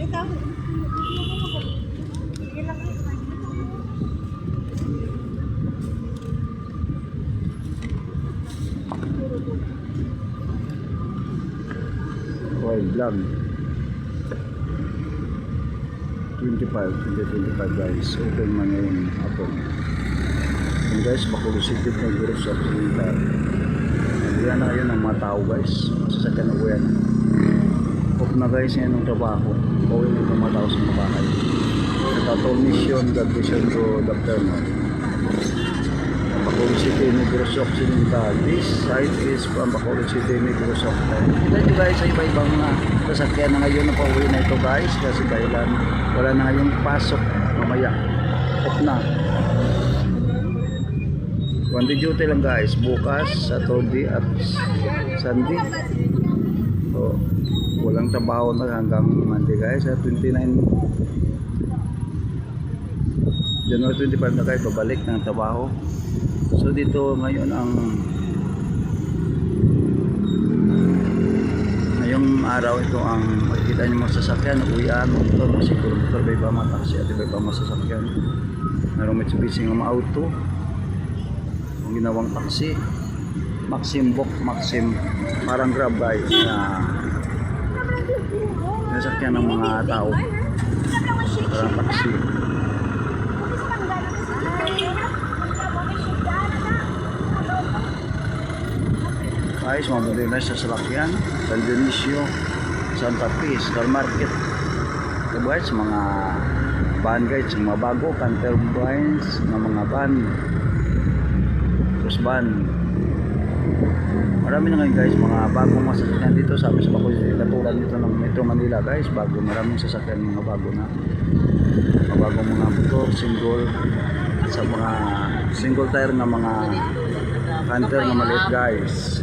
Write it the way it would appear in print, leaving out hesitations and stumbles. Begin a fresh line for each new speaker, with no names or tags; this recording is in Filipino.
Oil vlog 2025 guys, open man ngayon hapon. And guys, Bacolod City ng Groups of Occidental. Yan na yun ang mga tao guys, masasakyan na kuya na off na guys yan ng trabaho. Pauwi na itong mga tao sa mga bahay. Total mission, God vision to the afternoon. Bacolod City, Negros Occidental. This site is from Bacolod City, Negros Occidental. Kita nyo guys sa iba-ibang mga sasakyan na ngayon na pauwi na ito guys, kasi dahilan wala na ngayong pasok mamaya. Off na. One day duty lang guys, bukas, Saturday at Sunday. So, walang trabaho na hanggang Monday guys, at 29 January 25 na kayo babalik ng trabaho. So dito ngayon ngayong araw ito ang makikita nyo mga sasakyan, uwian, motor, masiguro motor, may ba mga taxi at iba pa mga sasakyan. Mayroong Mitsubishi ng mga auto, ang ginawang taxi, Maxim, parang Grab guys na sasakyan ng mga tao, parang taxi. Guys, mabuti na sa salakyan, San Dionisio, Santa Fe, Star Market. Ito guys, mga van guys, mga bago, canter vans na mga van, cross van. Marami na ngayon guys, mga bagong sasakyan dito sa Bacolod, katulad dito ng Metro Manila guys, bago, maraming sasakyan, mga bago na. Mga bagong mga motor, single, sa mga single tire na mga canter na maliit guys.